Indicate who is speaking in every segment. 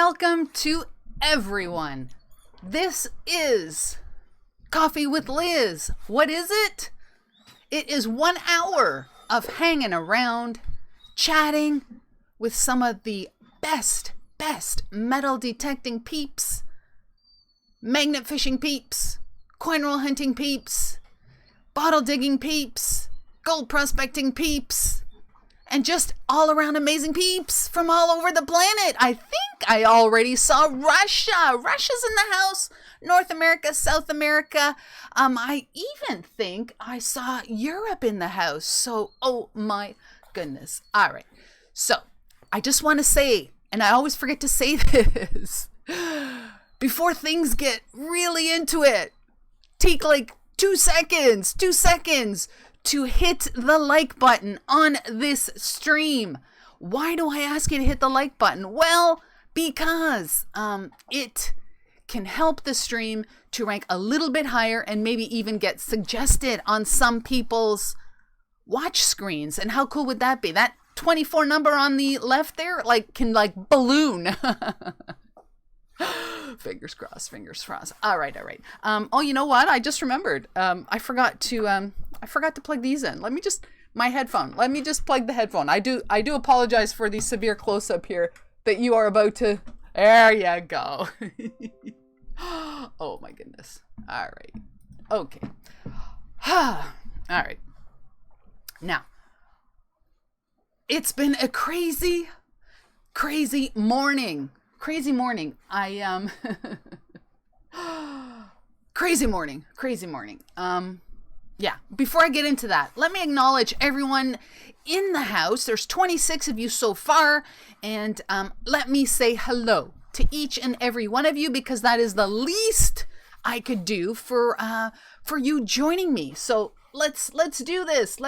Speaker 1: Welcome to everyone. This is Coffee with Liz. What is it? It is 1 hour of hanging around, chatting with some of the best metal detecting peeps, magnet fishing peeps, coin roll hunting peeps, bottle digging peeps, gold prospecting peeps, and just all around amazing peeps from all over the planet. I think I already saw Russia. Russia's in the house. North America, South America. I even think I saw Europe in the house. So, oh my goodness. All right. So, I just want to say, and I always forget to say this, before things get really into it, take like 2 seconds to hit the like button on this stream. Why do I ask you to hit the like button? Well, because it can help the stream to rank a little bit higher and maybe even get suggested on some people's watch screens. And how cool would that be? That 24 number on the left there can balloon. Fingers crossed. All right. Oh, you know what? I just remembered. I forgot to plug these in. My headphone. Let me just plug the headphone. I do apologize for the severe close up here that you are about to. There you go. Oh my goodness. All right. Okay. All right. Now, it's been a crazy morning. Crazy morning. Crazy morning. Yeah, before I get into that, let me acknowledge everyone in the house. There's 26 of you so far, and let me say hello to each and every one of you, because that is the least I could do for you joining me. So let's do this.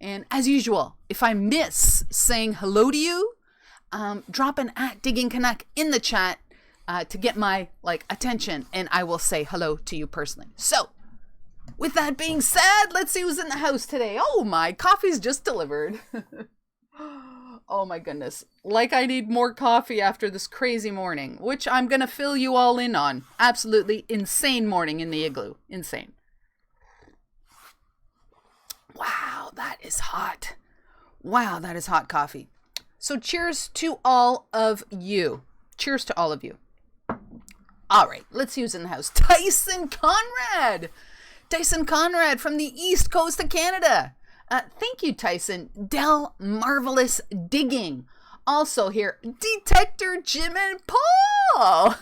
Speaker 1: And as usual, if I miss saying hello to you, drop an @DiggingCanuck in the chat to get my attention, and I will say hello to you personally. So, with that being said, let's see who's in the house today. Oh, my coffee's just delivered. Oh my goodness. I need more coffee after this crazy morning, which I'm gonna fill you all in on. Absolutely insane morning in the igloo. Insane. Wow, that is hot. Wow, that is hot coffee. So cheers to all of you. Cheers to all of you. All right, let's see who's in the house. Tyson Conrad. Tyson Conrad from the East Coast of Canada. Thank you, Tyson. Del Marvelous Digging. Also here, Detector Jim and Paul.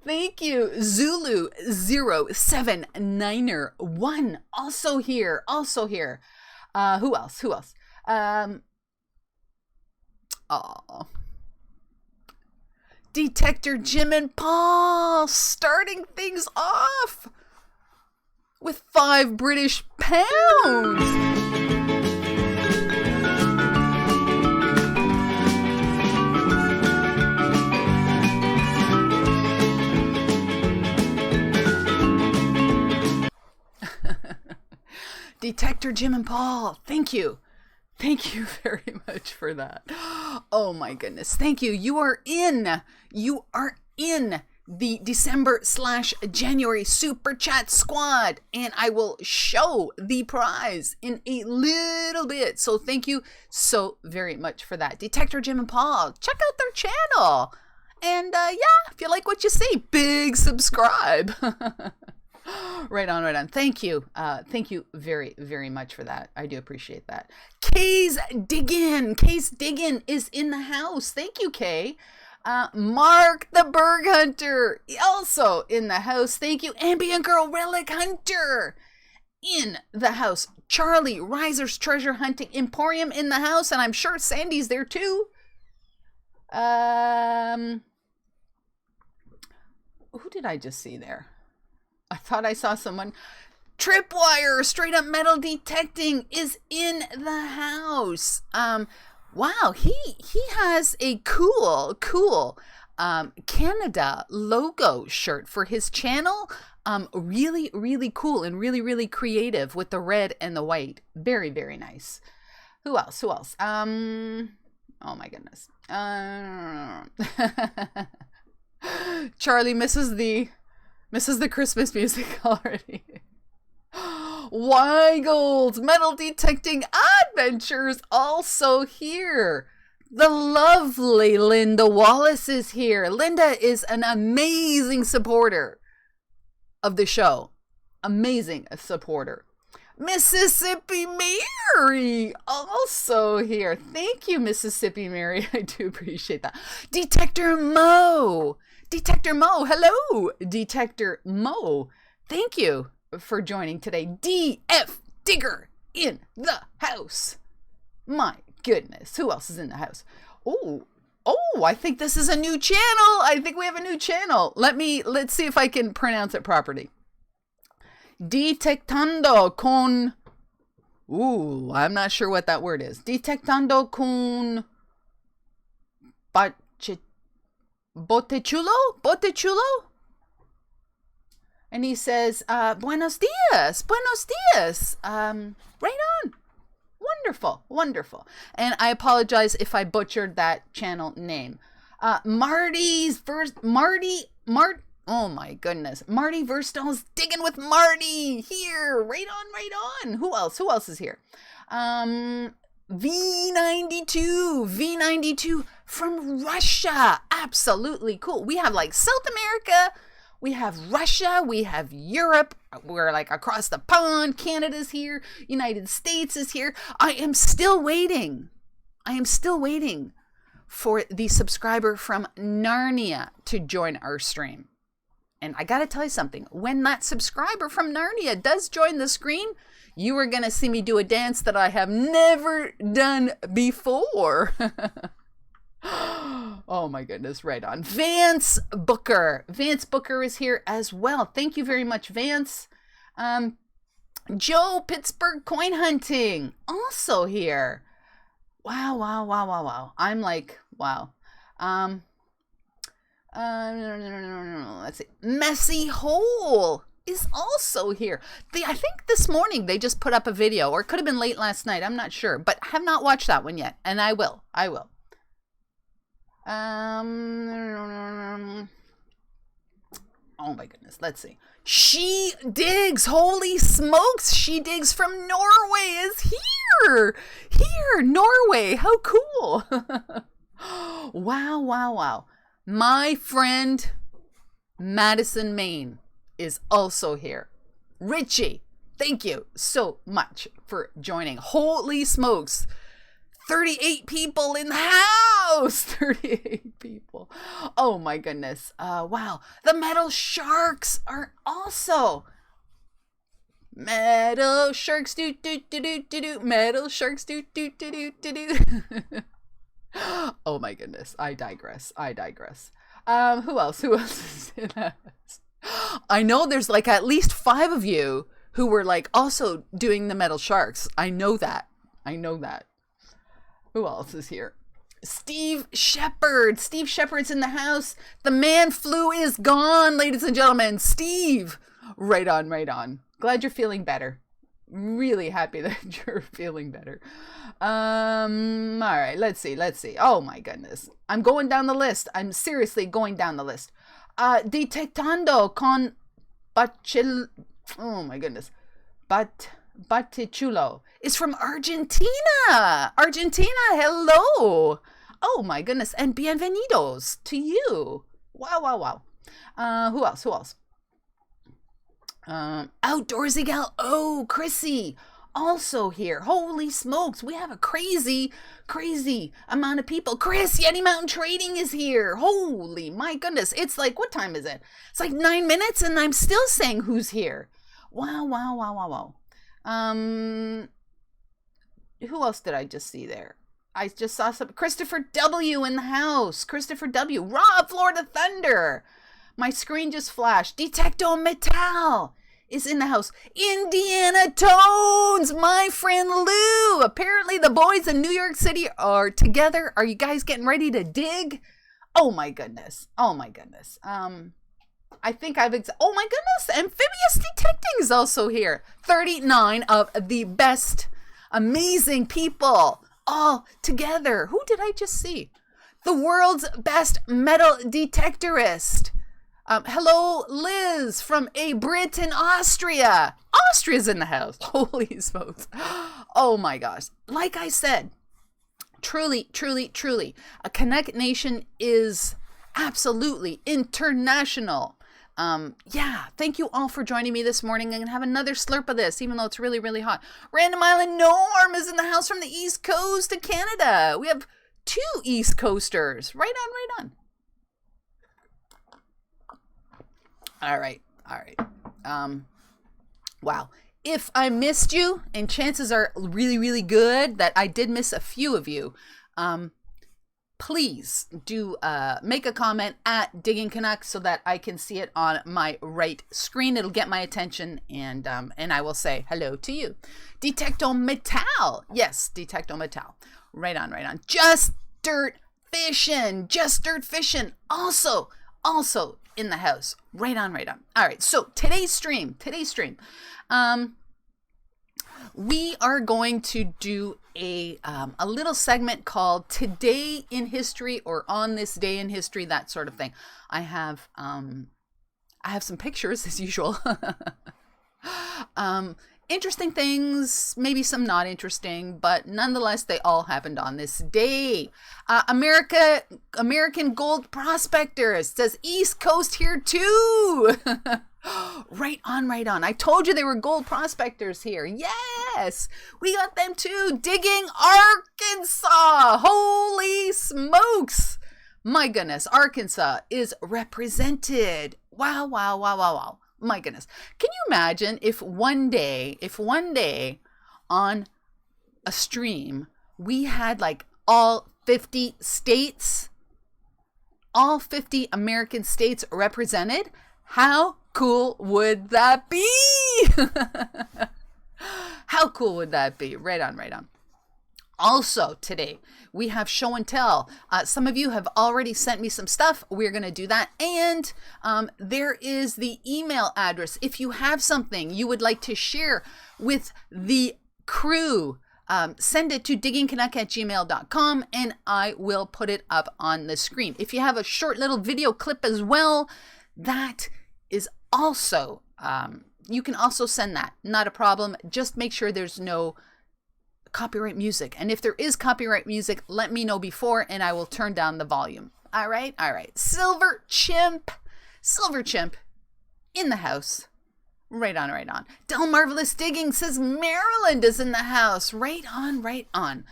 Speaker 1: Thank you, Zulu 079er1. Also here. Who else? Detector Jim and Paul starting things off with 5 British pounds. Detector Jim and Paul, thank you. Thank you very much for that. Oh my goodness. Thank you. You are in the December/January Super Chat Squad, and I will show the prize in a little bit. So thank you so very much for that. Detector Jim and Paul, check out their channel. And yeah, if you like what you see, big subscribe. Right on. Thank you. Thank you very, very much for that. I do appreciate that. Case Diggin is in the house. Thank you, Kay. Mark the Berg Hunter, also in the house. Thank you. Ambient Girl Relic Hunter in the house. Charlie Riser's Treasure Hunting Emporium in the house, and I'm sure Sandy's there too. Who did I just see there? I thought I saw someone. Tripwire, Straight Up Metal Detecting is in the house. Wow, he has a cool Canada logo shirt for his channel. Really cool and really creative with the red and the white. Very nice. Who else? Oh my goodness. Charlie misses the Christmas music already. Weigel's metal detecting adventures also here. The lovely Linda Wallace is here. Linda is an amazing supporter of the show. Amazing supporter. Mississippi Mary also here. Thank you, Mississippi Mary. I do appreciate that. Detector Mo. Hello, Detector Mo. Thank you for joining today. DF Digger in the house. My goodness, who else is in the house? Oh, I think this is a new channel. I think we have a new channel. Let's see if I can pronounce it properly. Detectando con... I'm not sure what that word is. Detectando con... Botechulo? And he says, buenos dias. Right on. Wonderful. And I apologize if I butchered that channel name. Marty Verstall's digging with Marty here. Right on. Who else is here? V92 from Russia. Absolutely cool. We have like South America, we have Russia, we have Europe, we're like across the pond. Canada's here, United States is here. I am still waiting for the subscriber from Narnia to join our stream. And I gotta tell you something, when that subscriber from Narnia does join the screen, you are gonna see me do a dance that I have never done before. Oh my goodness, right on. Vance Booker is here as well. Thank you very much, Vance. Joe Pittsburgh Coin Hunting, also here. Wow. I'm like, wow. Let's see. Messy Hole is also here. I think this morning they just put up a video, or it could have been late last night. I'm not sure, but have not watched that one yet, and I will. Oh my goodness. Let's see. She Digs. Holy smokes. She Digs from Norway is here. Norway. How cool. Wow. My friend Madison, Maine is also here. Richie, thank you so much for joining. Holy smokes. 38 people in the house. 38 people. Oh my goodness. Wow. The Metal Sharks are also. Metal Sharks do. Metal Sharks do. Oh my goodness. I digress. Who else is in that? I know there's like at least 5 of you who were like also doing the Metal Sharks. I know that. Who else is here? Steve Shepard. Steve Shepard's in the house. The man flu is gone, ladies and gentlemen. Steve. Right on. Glad you're feeling better. Really happy that you're feeling better. All right, let's see. Oh my goodness. I'm going down the list. I'm seriously going down the list. Detectando con oh my goodness. Batichulo is from Argentina. Hello. Oh my goodness. And bienvenidos to you. Wow. Who else? Outdoorsy Gal. Oh, Chrissy. Also here. Holy smokes. We have a crazy amount of people. Chris, Yeti Mountain Trading is here. Holy my goodness. It's like, what time is it? It's like 9 minutes and I'm still saying who's here. Wow. Who else did I just see there? I just saw some. Christopher W. in the house. Christopher W. Rob, Florida Thunder. My screen just flashed. Detecto Metal is in the house. Indiana Tones, my friend Lou. Apparently the boys in New York City are together. Are you guys getting ready to dig? Oh my goodness. I think oh my goodness, Amphibious Detecting is also here. 39 of the best, amazing people all together. Who did I just see? the world's best metal detectorist. Hello, Liz from a Brit in Austria. Austria's in the house. Holy smokes. Oh my gosh. Like I said, truly, truly, truly, a Canuck Nation is absolutely international. Yeah, thank you all for joining me this morning. I'm going to have another slurp of this, even though it's really, really hot. Random Island Norm is in the house from the East Coast of Canada. We have 2 East Coasters. Right on, right on. All right. Wow. If I missed you, and chances are really, really good that I did miss a few of you, please do make a comment at DiggingCanuck so that I can see it on my right screen. It'll get my attention, and I will say hello to you. Detecto Metal. Yes, Detecto Metal. Right on, right on. Just Dirt Fishing. Just Dirt Fishing. Also in the house. Right on, right on. All right, so today's stream. We are going to do a little segment called Today in History, or On This Day in History, that sort of thing. I have some pictures as usual. Interesting things, maybe some not interesting, but nonetheless, they all happened on this day. American gold prospectors, says East Coast here too. Right on, right on. I told you they were gold prospectors here. Yes, we got them too. Digging Arkansas. Holy smokes. My goodness, Arkansas is represented. Wow, wow, wow, wow, wow. My goodness. Can you imagine if one day on a stream, we had like all 50 states, all 50 American states represented? How cool would that be? How cool would that be? Right on, right on. Also today, we have show and tell. Some of you have already sent me some stuff. We're going to do that. And there is the email address. If you have something you would like to share with the crew, send it to diggingcanuck@gmail.com and I will put it up on the screen. If you have a short little video clip as well, that is also, you can also send that. Not a problem. Just make sure there's no copyright music. And if there is copyright music, let me know before and I will turn down the volume. All right. Silver Chimp in the house. Right on, right on. Del Marvelous Digging says Maryland is in the house. Right on, right on.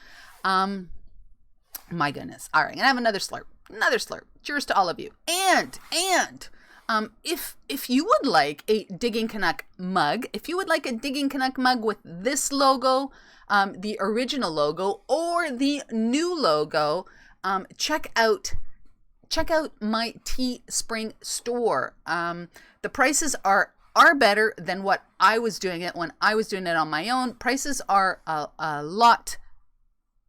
Speaker 1: My goodness. All right, I'm gonna have another slurp. Cheers to all of you. And if you would like a Digging Canuck mug, with this logo, the original logo, or the new logo, check out my Teespring store. The prices are better than what I was doing it when I was doing it on my own. Prices are a lot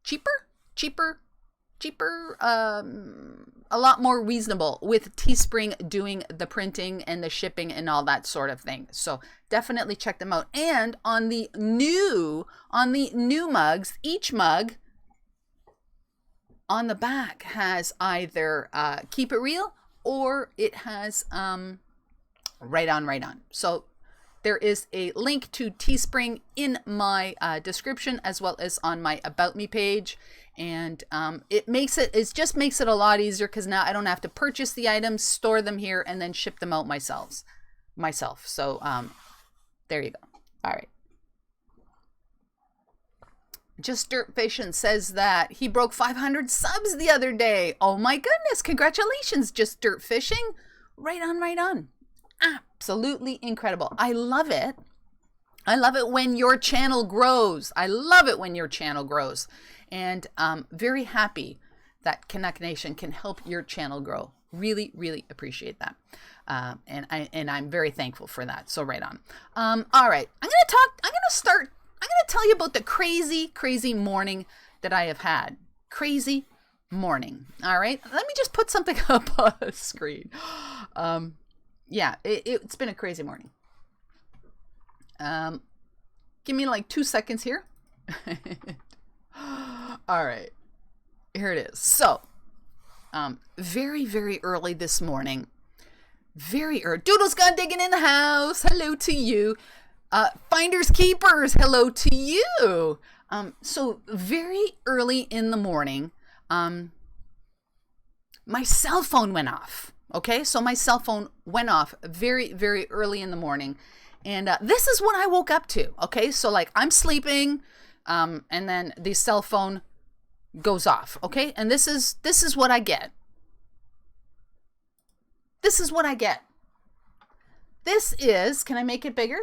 Speaker 1: cheaper, a lot more reasonable with Teespring doing the printing and the shipping and all that sort of thing. So definitely check them out. And on the new mugs, each mug on the back has either keep it real or it has right on. So there is a link to Teespring in my description as well as on my About Me page. And it just makes it a lot easier because now I don't have to purchase the items, store them here, and then ship them out myself. So there you go. All right. Just Dirt Fishing says that he broke 500 subs the other day. Oh my goodness. Congratulations, Just Dirt Fishing. Right on. Absolutely incredible. I love it. I love it when your channel grows. And I'm very happy that Canuck Nation can help your channel grow. Really, really appreciate that. And I'm very thankful for that. So right on. All right. I'm going to tell you about the crazy morning that I have had. Crazy morning. All right. Let me just put something up on the screen. Yeah, it's been a crazy morning. Give me like 2 seconds here. All right, here it is. So very, very early this morning. Very early. Doodle's gone digging in the house. Hello to you. Finders keepers. Hello to you. So very early in the morning, my cell phone went off. Okay, so my cell phone went off very, very early in the morning. And this is what I woke up to. Okay, so like I'm sleeping, and then the cell phone goes off. Okay, and this is what I get. This is what I get. This is, can I make it bigger?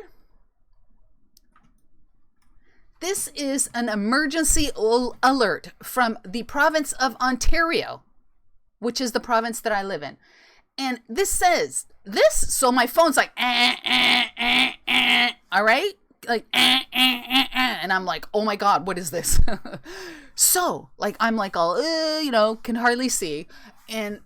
Speaker 1: This is an emergency alert from the province of Ontario, which is the province that I live in. And this says this, so my phone's like, all right? Like, and I'm like, oh my God, what is this? So, like, I'm like all, can hardly see. And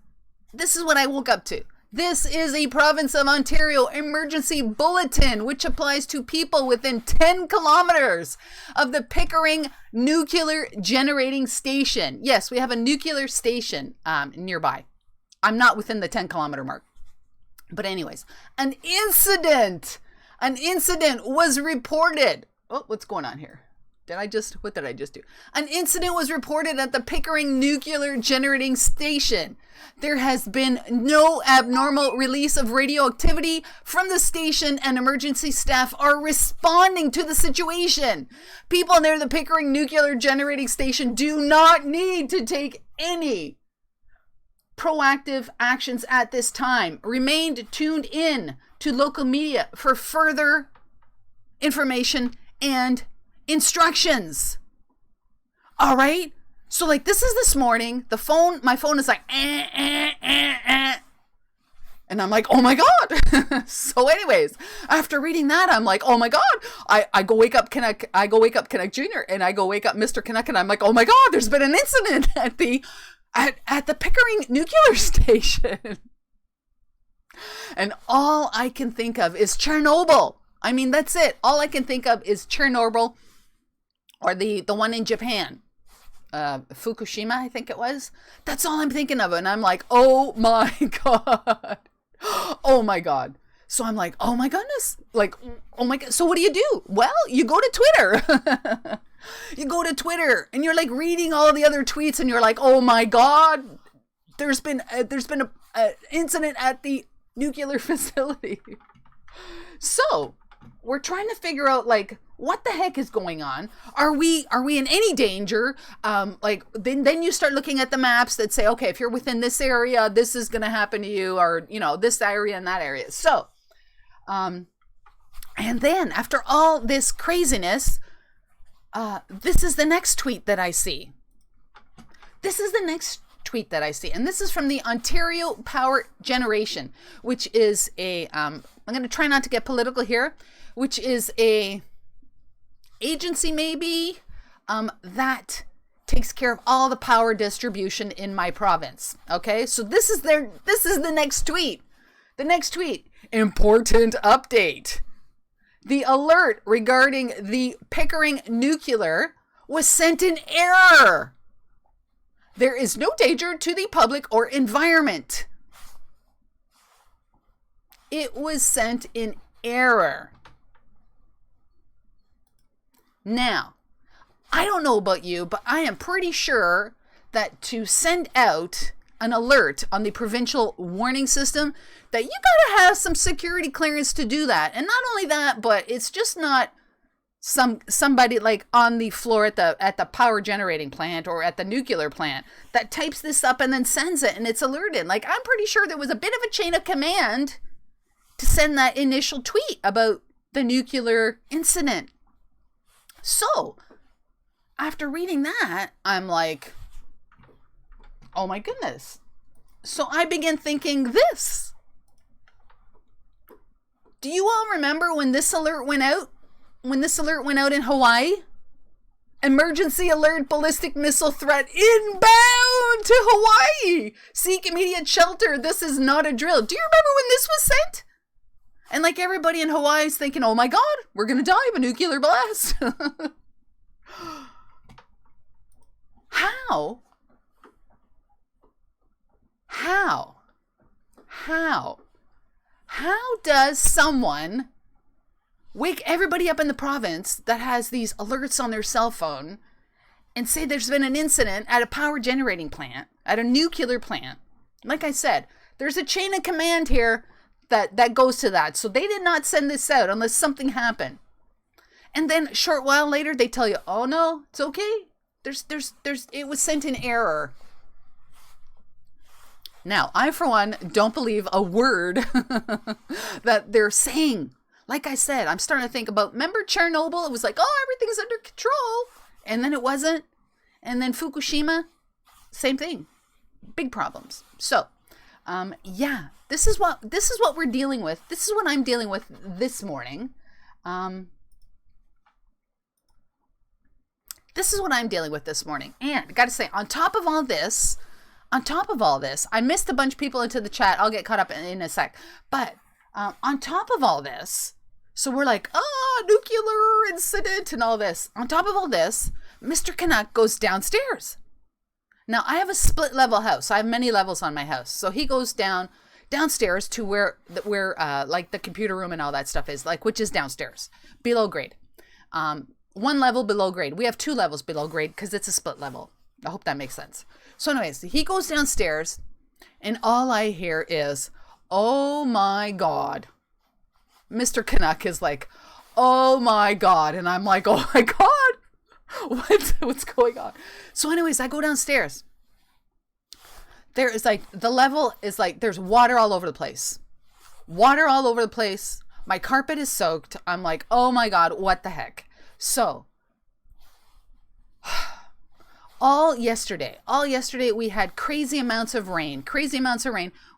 Speaker 1: this is what I woke up to. This is a province of Ontario emergency bulletin, which applies to people within 10 kilometers of the Pickering nuclear generating station. Yes, we have a nuclear station nearby. I'm not within the 10-kilometer mark. But anyways, an incident was reported. Oh, what's going on here? What did I just do? An incident was reported at the Pickering nuclear generating station. There has been no abnormal release of radioactivity from the station, and emergency staff are responding to the situation. People near the Pickering nuclear generating station do not need to take any proactive actions at this time. Remain tuned in to local media for further information and instructions. All right, so like this is this morning. My phone is like and I'm like, oh my God. So anyways, after reading that, I'm like, oh my God. I go wake up Canuck. I go wake up Canuck Jr. and I go wake up Mr. Canuck, and I'm like, oh my God, there's been an incident at the Pickering nuclear station. And all I can think of is Chernobyl. I mean, that's it. All I can think of is Chernobyl, or the one in Japan, Fukushima, I think it was. That's all I'm thinking of. And I'm like, oh my God. Oh my God. So I'm like, oh my goodness. Like, oh my God. So what do? Well, you go to Twitter. You go to Twitter and you're like reading all the other tweets and you're like, oh my God, there's been a incident at the nuclear facility. So we're trying to figure out like, what the heck is going on? Are we in any danger? Then you start looking at the maps that say, okay, if you're within this area, this is going to happen to you, or, this area and that area. So, and then after all this craziness, this is the next tweet that I see. And this is from the Ontario Power Generation, which is I'm going to try not to get political here, which is a agency maybe that takes care of all the power distribution in my province. Okay, so this is the next tweet. The next tweet, important update. The alert regarding the Pickering nuclear was sent in error. There is no danger to the public or environment. It was sent in error. Now, I don't know about you, but I am pretty sure that to send out an alert on the provincial warning system, that you gotta have some security clearance to do that. And not only that, but it's just not somebody like on the floor at the power generating plant or at the nuclear plant that types this up and then sends it and it's alerted. Like, I'm pretty sure there was a bit of a chain of command to send that initial tweet about the nuclear incident. So, after reading that, I'm like, oh my goodness. So I began thinking this. Do you all remember when this alert went out? When this alert went out in Hawaii? Emergency alert, ballistic missile threat inbound to Hawaii. Seek immediate shelter. This is not a drill. Do you remember when this was sent? And like everybody in Hawaii is thinking, oh my God, we're going to die of a nuclear blast. How How? How does someone wake everybody up in the province that has these alerts on their cell phone and say there's been an incident at a power generating plant, at a nuclear plant? Like I said, there's a chain of command here that goes to that. So they did not send this out unless something happened. And then a short while later, they tell you, oh no, it's okay. It was sent in error. Now, I, for one, don't believe a word that they're saying. Like I said, I'm starting to think about, remember Chernobyl? It was like, oh, everything's under control. And then it wasn't. And then Fukushima, same thing. Big problems. So, yeah, this is what we're dealing with. This is what I'm dealing with this morning. This is what I'm dealing with this morning. And I got to say, on top of all this, I missed a bunch of people into the chat. I'll get caught up in a sec. But on top of all this, so we're like, nuclear incident and all this. On top of all this, Mr. Canuck goes downstairs. Now, I have a split level house. I have many levels on my house. So he goes downstairs to where like the computer room and all that stuff is, like, which is downstairs, below grade. One level below grade. We have 2 levels below grade because it's a split level. I hope that makes sense. So anyways, he goes downstairs and all I hear is, oh my God. Mr. Canuck is like, oh my God. And I'm like, oh my God, what's going on? So anyways, I go downstairs. There is like, the level is like, there's water all over the place. Water all over the place. My carpet is soaked. I'm like, oh my God, what the heck? So, all yesterday we had crazy amounts of rain.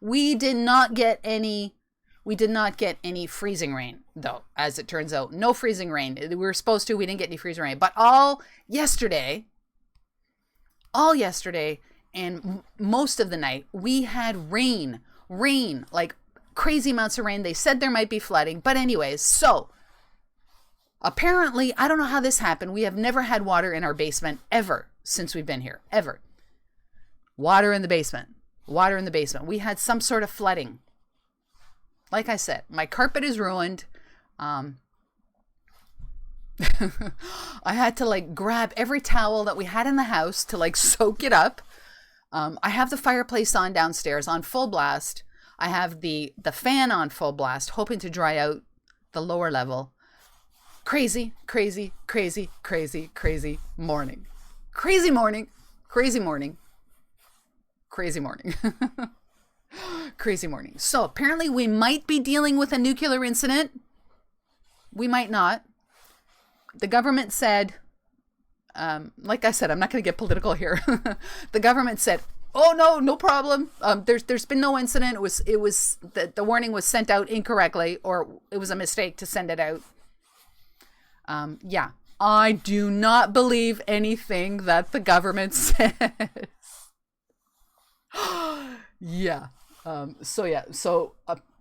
Speaker 1: We did not get any freezing rain, though, as it turns out. No freezing rain. We were supposed to, we didn't get any freezing rain. But all yesterday, and most of the night, we had rain, like crazy amounts of rain. They said there might be flooding. But anyways, so apparently, I don't know how this happened. We have never had water in our basement ever since we've been here, ever. Water in the basement. We had some sort of flooding. Like I said, my carpet is ruined. I had to like grab every towel that we had in the house to like soak it up. I have the fireplace on downstairs on full blast. I have the fan on full blast, hoping to dry out the lower level. Crazy morning. Crazy morning. Crazy morning. So apparently we might be dealing with a nuclear incident. We might not. The government said, like I said, I'm not going to get political here. The government said, oh no problem. There's been no incident. It was the warning was sent out incorrectly, or it was a mistake to send it out. Yeah, I do not believe anything that the government says. Yeah. So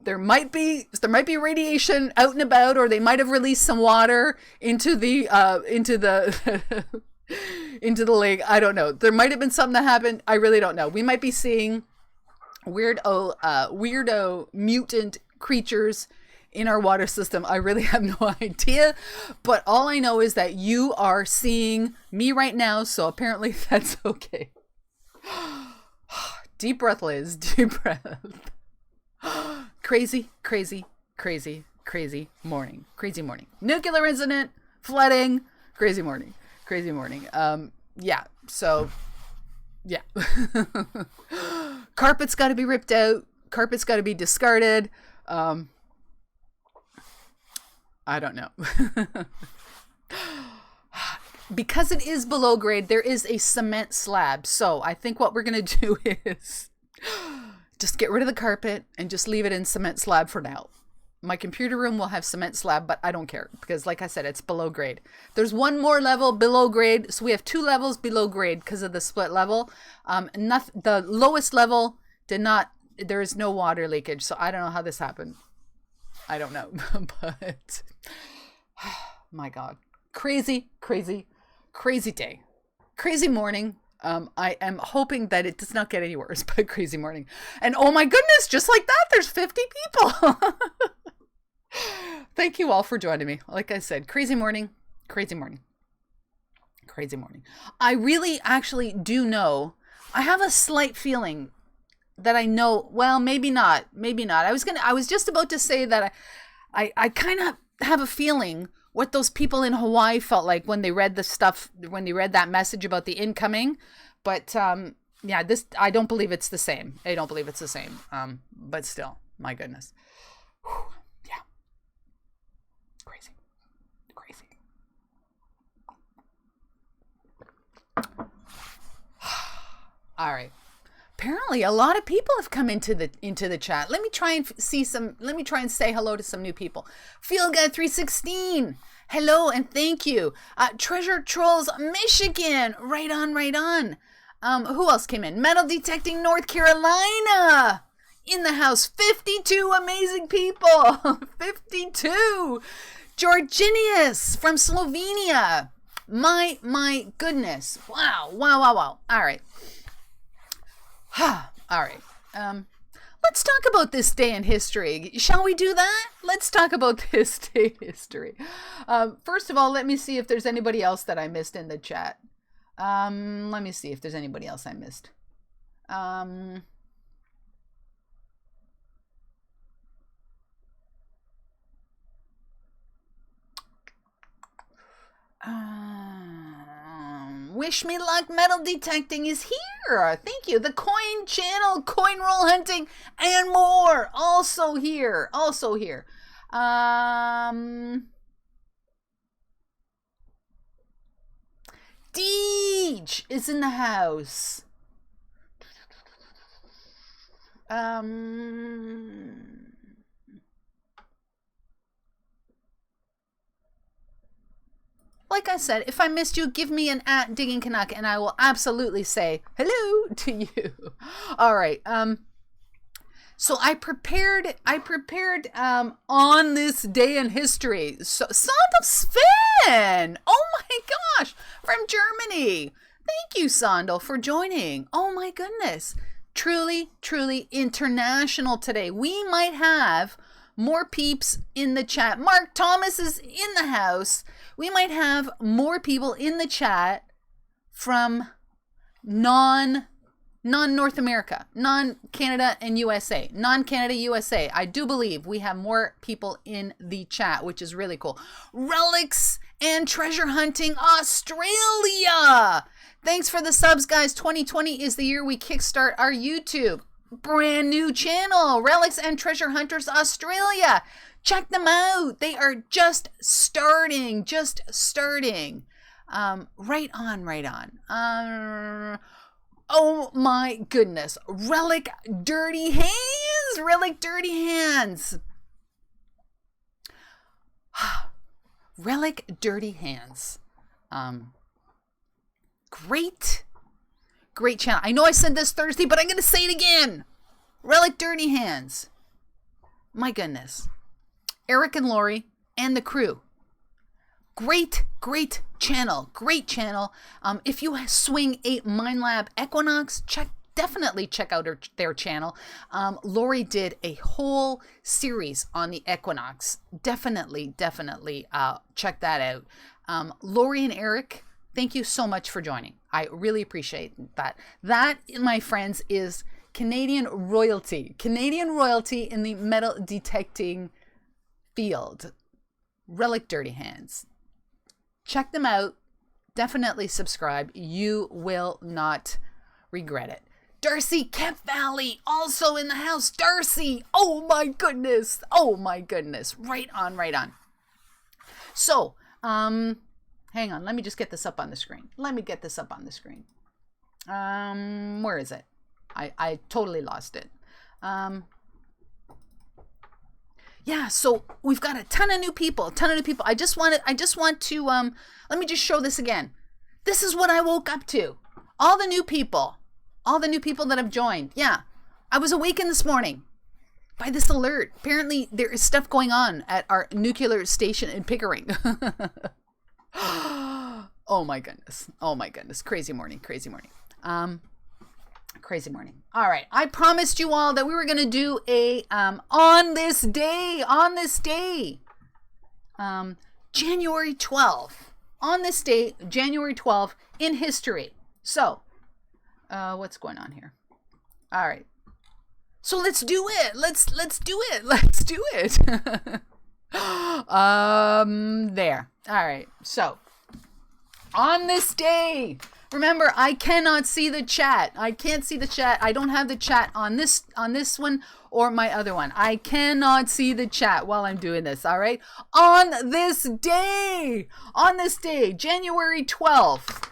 Speaker 1: there might be radiation out and about, or they might have released some water into the into the lake. I don't know. There might have been something that happened. I really don't know. We might be seeing weirdo mutant creatures in our water system. I really have no idea, but all I know is that you are seeing me right now, so apparently that's okay. Deep breath, Liz. Deep breath. Crazy morning. Crazy morning. Nuclear incident, flooding, crazy morning. Yeah. So, yeah. Carpet's got to be ripped out. Carpet's got to be discarded. I don't know. Because it is below grade, there is a cement slab. So I think what we're going to do is just get rid of the carpet and just leave it in cement slab for now. My computer room will have cement slab, but I don't care because, like I said, it's below grade. There's one more level below grade. So we have 2 levels below grade because of the split level. The lowest level there is no water leakage. So I don't know how this happened. I don't know, but my God, crazy day, crazy morning. I am hoping that it does not get any worse, but crazy morning. And oh my goodness, just like that, there's 50 people. Thank you all for joining me. Like I said, crazy morning, crazy morning, crazy morning. I really actually do know, I have a slight feeling that I know, well, maybe not. I was just about to say that I kind of have a feeling what those people in Hawaii felt like when they read the stuff, when they read that message about the incoming. But yeah, I don't believe it's the same. I don't believe it's the same. But still, my goodness. Whew, yeah. Crazy. All right. Apparently a lot of people have come into the chat. Let me try and say hello to some new people. Feel Good 316. Hello and thank you. Treasure Trolls Michigan. Right on. Who else came in? Metal Detecting North Carolina. In the house. 52 amazing people. 52. Georginius from Slovenia. My goodness. Wow. All right. All right. Let's talk about this day in history. Shall we do that? Let's talk about this day in history. First of all, let me see if there's anybody else that I missed in the chat. Let me see if there's anybody else I missed. Wish me luck. Metal Detecting is here. Thank you. The Coin Channel, Coin Roll Hunting, and more. Also here. Deej is in the house. Like I said, if I missed you, give me an @DiggingCanuck and I will absolutely say hello to you. All right. So I prepared on this day in history. So Sandal Sven. Oh my gosh, from Germany. Thank you, Sandal, for joining. Oh my goodness. Truly international today. We might have more peeps in the chat. Mark Thomas is in the house. We might have more people in the chat from non-North America, non-Canada and USA, non-Canada, USA. I do believe we have more people in the chat, which is really cool. Relics and Treasure Hunting Australia. Thanks for the subs, guys. 2020 is the year we kickstart our YouTube. Brand new channel, Relics and Treasure Hunters Australia. Check them out. They are just starting. Right on. Oh my goodness. Relic Dirty Hands. Relic Dirty Hands. Great channel. I know I said this Thursday, but I'm going to say it again. Relic Dirty Hands. My goodness. Eric and Lori and the crew. Great channel. If you swing a Minelab Equinox, definitely check out their channel. Lori did a whole series on the Equinox. Definitely check that out. Lori and Eric, thank you so much for joining. I really appreciate that. That, my friends, is Canadian royalty in the metal detecting field. Relic Dirty Hands. Check them out. Definitely subscribe. You will not regret it. Darcy Kemp Valley also in the house. Darcy. Oh my goodness. Right on. So, hang on. Let me just get this up on the screen. Where is it? I totally lost it. Yeah, so we've got a ton of new people. I just want to let me just show this again. This is what I woke up to. All the new people that have joined. Yeah, I was awakened this morning by this alert. Apparently there is stuff going on at our nuclear station in Pickering. Oh my goodness. Crazy morning. Crazy morning. All right. I promised you all that we were going to do a on this day, January 12th. On this day, January 12th, in history. So, what's going on here? All right. So let's do it. Let's do it. Let's do it. There. All right. So, on this day, remember, I cannot see the chat. I can't see the chat. I don't have the chat on this one or my other one. I cannot see the chat while I'm doing this, all right? On this day, January 12th,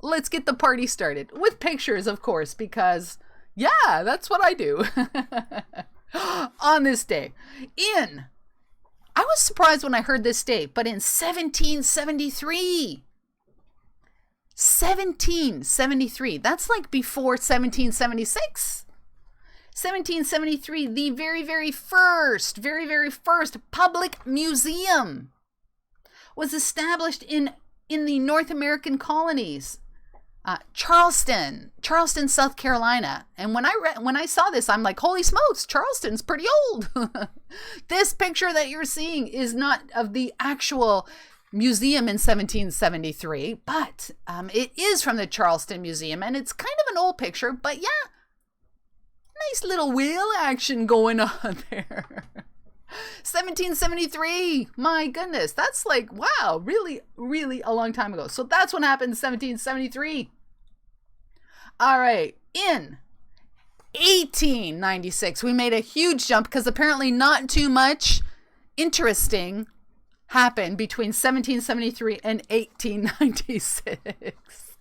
Speaker 1: let's get the party started. With pictures, of course, because, yeah, that's what I do. On this day. I was surprised when I heard this date, but in 1773. 1773. That's like before 1776. 1773, the very first public museum was established in the North American colonies. Charleston, South Carolina. And when I saw this, I'm like, holy smokes, Charleston's pretty old. This picture that you're seeing is not of the actual museum in 1773, but it is from the Charleston Museum, and it's kind of an old picture, but yeah, nice little wheel action going on there. 1773, my goodness, that's like, wow, really a long time ago. So that's what happened in 1773. All right, in 1896, we made a huge jump because apparently not too much interesting happened between 1773 and 1896.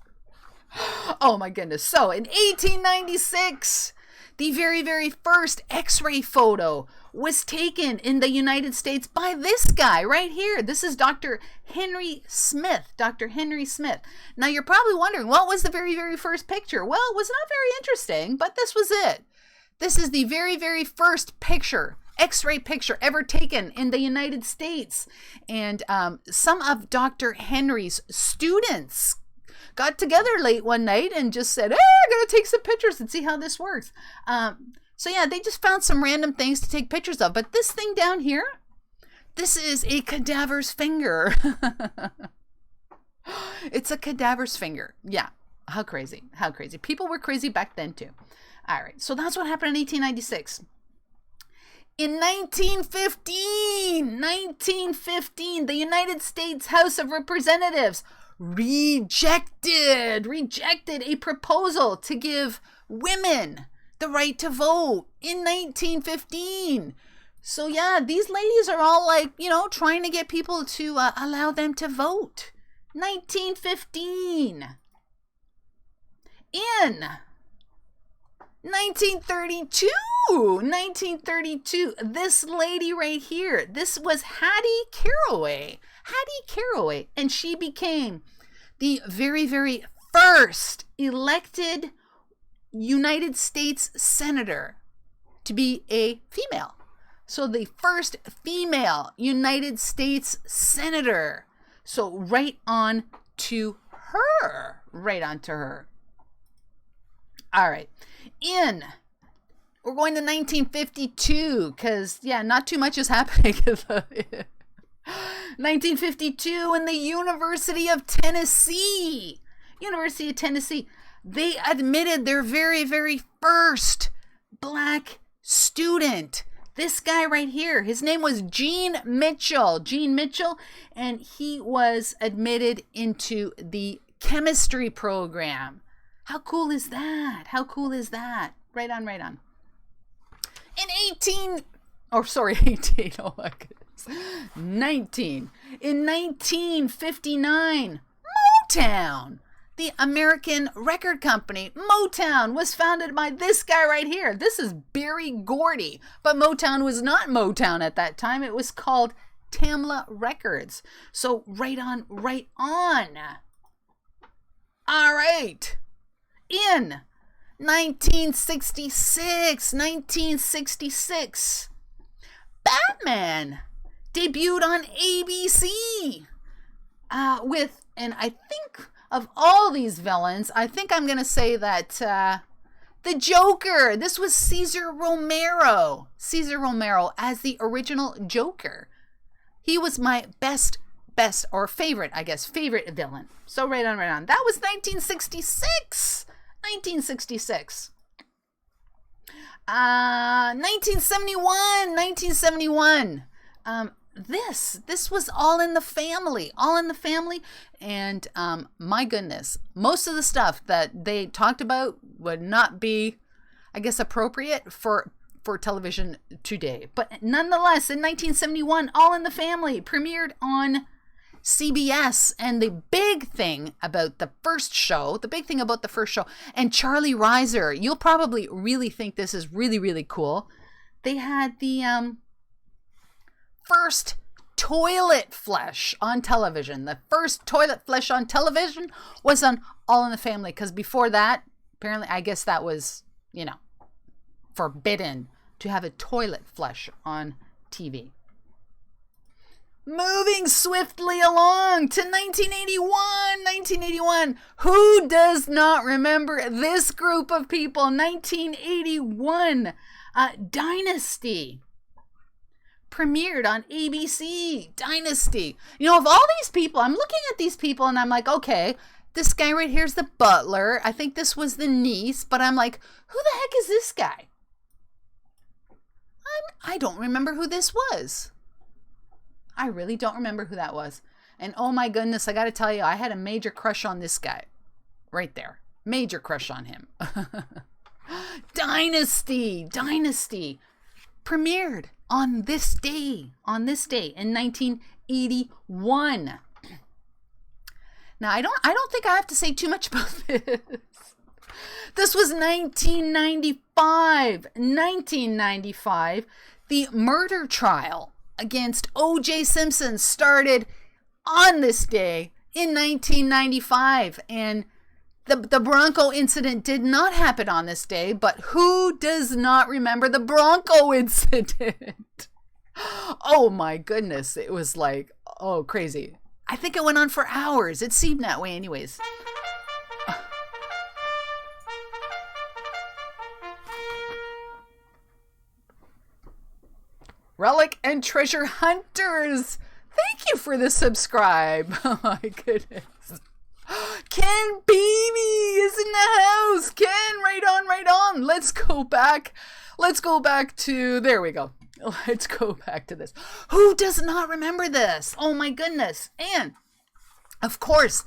Speaker 1: Oh my goodness. So in 1896, the very first X-ray photo was taken in the United States by this guy right here. This is Dr. Henry Smith. Dr. Henry Smith. Now you're probably wondering, what was the very first picture? Well, it was not very interesting, but this was it. This is the very first picture, X-ray picture ever taken in the United States. And some of Dr. Henry's students got together late one night and just said, hey, I'm going to take some pictures and see how this works. So yeah, they just found some random things to take pictures of. But this thing down here, this is a cadaver's finger. It's a cadaver's finger. Yeah. How crazy. People were crazy back then too. All right. So that's what happened in 1896. In 1915, the United States House of Representatives rejected a proposal to give women the right to vote in 1915. So yeah, these ladies are all like, trying to get people to allow them to vote. 1915. In 1932, this lady right here, this was Hattie Caraway, and she became the very first elected United States Senator to be a female. So the first female United States Senator. So right on to her. All right. We're going to 1952 because, yeah, not too much is happening. 1952 in the University of Tennessee, they admitted their very first black student. This guy right here, his name was Gene Mitchell, and he was admitted into the chemistry program. How cool is that? Right on. In 1959, Motown, the American record company, Motown, was founded by this guy right here. This is Berry Gordy, but Motown was not Motown at that time. It was called Tamla Records. So right on. All right. In 1966, Batman debuted on ABC with, and I think of all these villains, I think I'm going to say that the Joker, this was Cesar Romero. Cesar Romero as the original Joker. He was my best or favorite, I guess, favorite villain. So right on. That was 1966. 1971. This was All in the Family. And my goodness, most of the stuff that they talked about would not be, I guess, appropriate for television today. But nonetheless, in 1971, All in the Family premiered on CBS. And the big thing about the first show, and Charlie Reiser, you'll probably really think this is really, really cool. They had the first toilet flush on television. The first toilet flush on television was on All in the Family, because before that, apparently, I guess that was, forbidden to have a toilet flush on TV. Moving swiftly along to 1981. Who does not remember this group of people? 1981. Dynasty. Premiered on ABC. Dynasty. Of all these people, I'm looking at these people and I'm like, okay, this guy right here's the butler. I think this was the niece, but I'm like, who the heck is this guy? I don't remember who this was. I really don't remember who that was. And oh my goodness, I got to tell you, I had a major crush on this guy. Right there. Major crush on him. Dynasty. Premiered on this day in 1981. Now, I don't think I have to say too much about this. This was 1995. The murder trial against O.J. Simpson started on this day in 1995. And the Bronco incident did not happen on this day, but who does not remember the Bronco incident? Oh my goodness. It was like, oh, crazy. I think it went on for hours. It seemed that way anyways. Relic and Treasure Hunters. Thank you for the subscribe. Oh my goodness. Ken Beebe is in the house. Ken, right on. Let's go back to, there we go. Let's go back to this. Who does not remember this? Oh my goodness. And of course,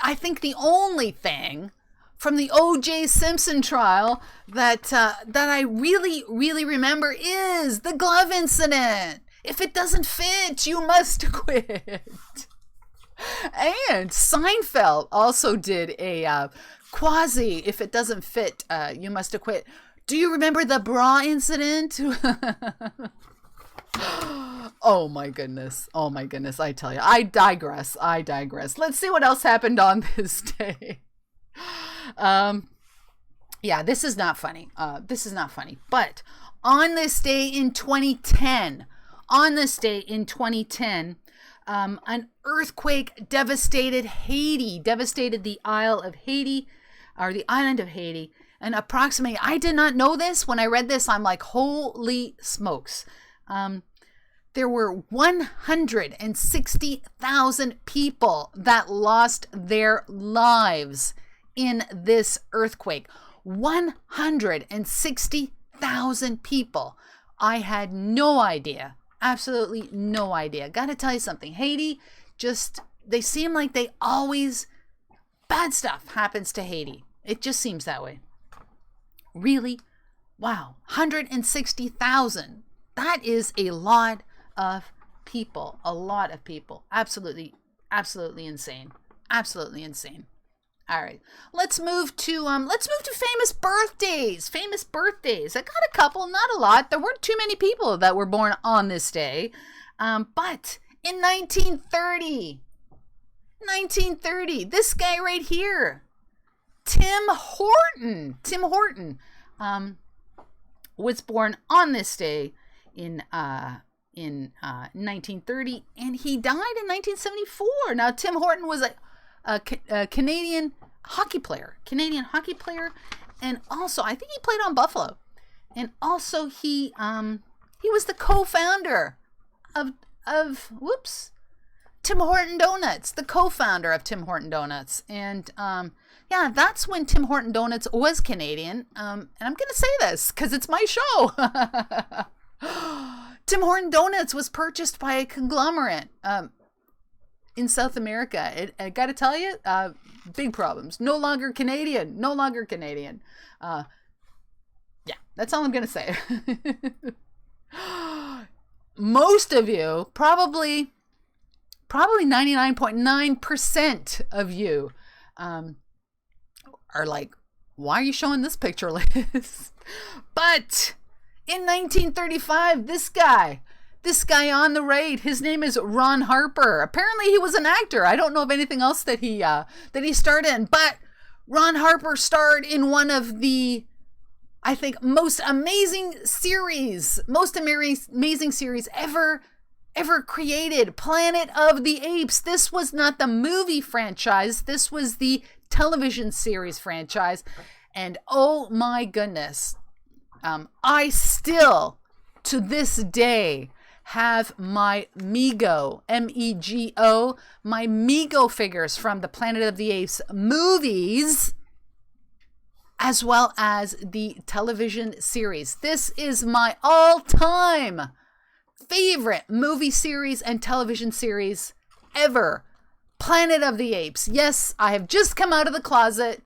Speaker 1: I think the only thing from the O.J. Simpson trial that I really, really remember is the glove incident. If it doesn't fit, you must quit. And Seinfeld also did a quasi, if it doesn't fit, you must have quit. Do you remember the bra incident? Oh my goodness. I tell you, I digress. Let's see what else happened on this day. Yeah, this is not funny. But on this day in 2010, an earthquake devastated Haiti, devastated the Isle of Haiti, or the island of Haiti, and approximately, I did not know this. When I read this, I'm like, holy smokes. There were 160,000 people that lost their lives in this earthquake. 160,000 people. I had no idea. Absolutely no idea. Gotta tell you something. Haiti, they seem like they always, bad stuff happens to Haiti. It just seems that way. Really? Wow. 160,000. That is a lot of people. Absolutely insane. All right, let's move to famous birthdays. I got a couple, not a lot. There weren't too many people that were born on this day. But in 1930, this guy right here, Tim Horton, was born on this day in 1930, and he died in 1974. Now, Tim Horton was a Canadian hockey player. And also, I think he played on Buffalo. And also, he was the co-founder of Tim Horton Donuts, the co-founder of Tim Horton Donuts. And yeah, that's when Tim Horton Donuts was Canadian. And I'm going to say this because it's my show. Tim Horton Donuts was purchased by a conglomerate in South America. I got to tell you, big problems. No longer Canadian. Yeah, that's all I'm going to say. Most of you, probably 99.9% of you are like, why are you showing this picture, Liz? But in 1935, this guy on the right, his name is Ron Harper. Apparently he was an actor. I don't know of anything else that he starred in, but Ron Harper starred in one of the, I think, most amazing series ever created, Planet of the Apes. This was not the movie franchise. This was the television series franchise. And oh my goodness, I still, to this day, have my Mego, M-E-G-O, my Mego figures from the Planet of the Apes movies, as well as the television series. This is my all-time favorite movie series and television series ever. Planet of the Apes. Yes, I have just come out of the closet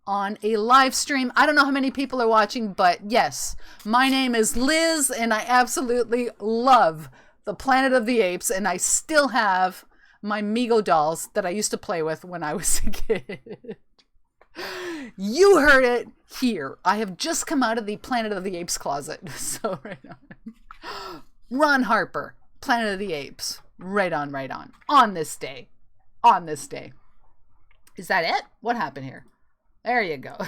Speaker 1: on a live stream. I don't know how many people are watching, but yes, my name is Liz and I absolutely love the Planet of the Apes, and I still have my Mego dolls that I used to play with when I was a kid. You heard it here. I have just come out of the Planet of the Apes closet. So right on. Ron Harper, Planet of the Apes. Right on. On this day. Is that it? What happened here? There you go.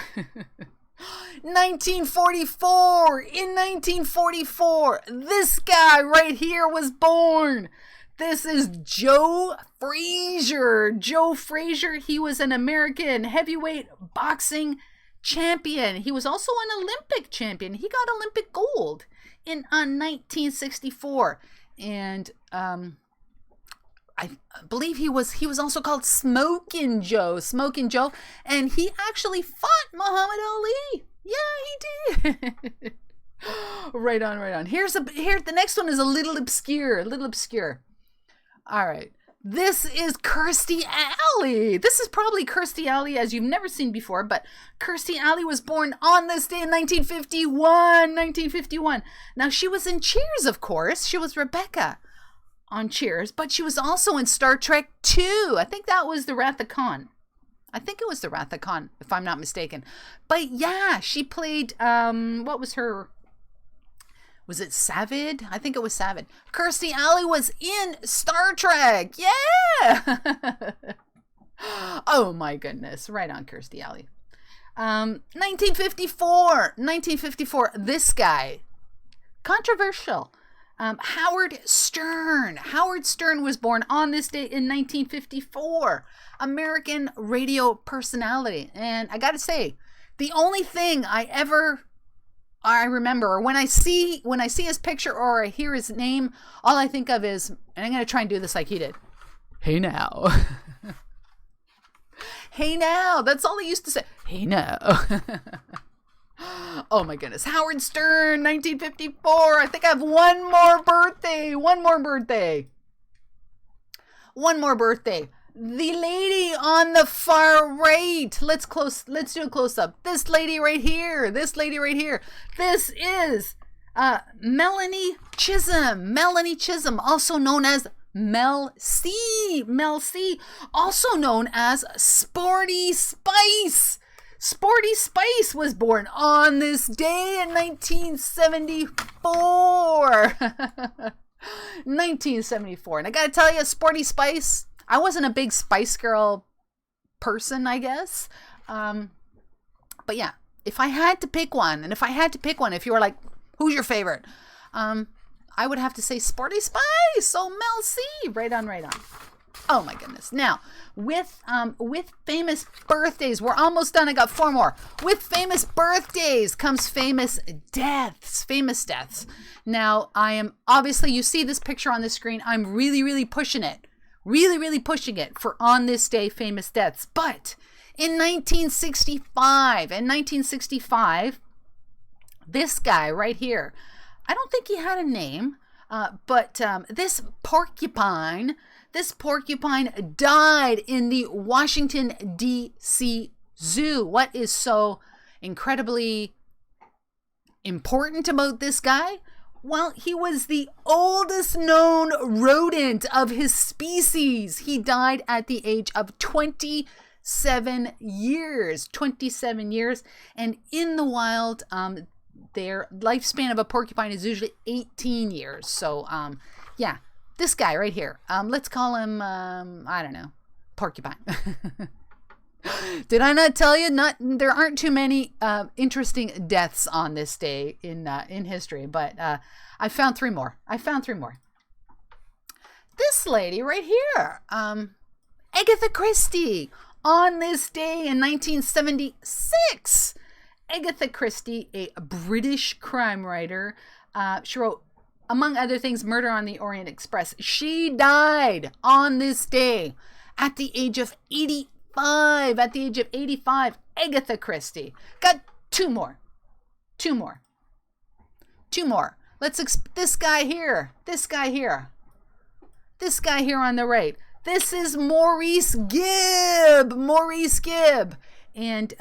Speaker 1: 1944. In 1944, this guy right here was born. This is Joe Frazier. Joe Frazier, he was an American heavyweight boxing champion. He was also an Olympic champion. He got Olympic gold in 1964. And I believe he was also called Smokin' Joe. And he actually fought Muhammad Ali. Yeah, he did. Right on. Here, the next one is a little obscure. All right. This is Kirstie Alley. This is probably Kirstie Alley as you've never seen before, but Kirstie Alley was born on this day in 1951. Now, she was in Cheers, of course. She was Rebecca on Cheers, but she was also in Star Trek 2. I think that was the Wrath of Khan. I think it was the Wrath of Khan, if I'm not mistaken. But yeah, she played, what was her... Was it Savid? I think it was Savid. Kirstie Alley was in Star Trek. Yeah! Oh my goodness. Right on, Kirstie Alley. 1954. This guy. Controversial. Howard Stern. Howard Stern was born on this date in 1954. American radio personality. And I gotta say, the only thing I remember when I see his picture or I hear his name, all I think of is, and I'm going to try and do this like he did. Hey now. Hey now. That's all he used to say. Hey now. Oh my goodness. Howard Stern, 1954. I think I have one more birthday. The lady on the far right. Let's do a close up. This lady right here. This is Melanie Chisholm, also known as Mel C. Also known as Sporty Spice. Sporty Spice was born on this day in 1974. 1974. And I gotta tell you, Sporty Spice, I wasn't a big Spice Girl person, I guess. But yeah, if I had to pick one, if you were like, who's your favorite? I would have to say Sporty Spice. So Mel C. Right on. Oh my goodness. Now, with famous birthdays, we're almost done. I got 4 more. With famous birthdays comes famous deaths. Famous deaths. Now, I am obviously, you see this picture on the screen. I'm really pushing it. Really pushing it for on this day famous deaths. But in 1965, this guy right here, I don't think he had a name, but this porcupine died in the Washington, D.C. Zoo. What is so incredibly important about this guy? Well, he was the oldest known rodent of his species. He died at the age of 27 years. 27 years. And in the wild, their lifespan of a porcupine is usually 18 years. So, yeah. This guy right here, let's call him, I don't know, Porcupine. Did I not tell you? There aren't too many interesting deaths on this day in history, but I found 3 more. This lady right here, Agatha Christie, on this day in 1976. Agatha Christie, a British crime writer, she wrote, among other things, Murder on the Orient Express. She died on this day at the age of 85. At the age of 85, Agatha Christie. Got 2 more. This guy here on the right. This is Maurice Gibb. And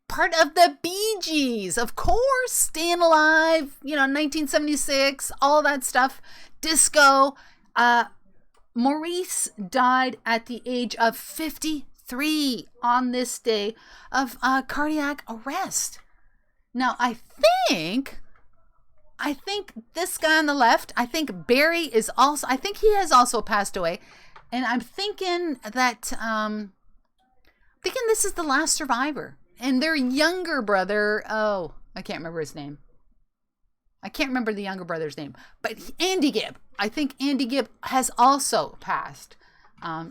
Speaker 1: part of the Bee Gees, of course, Staying Alive, 1976, all that stuff, disco. Maurice died at the age of 53 on this day of cardiac arrest. Now, I think this guy on the left, I think Barry is also, I think he has also passed away. And I'm thinking that, this is the last survivor. And their younger brother, I can't remember his name. I can't remember the younger brother's name. But Andy Gibb. I think Andy Gibb has also passed.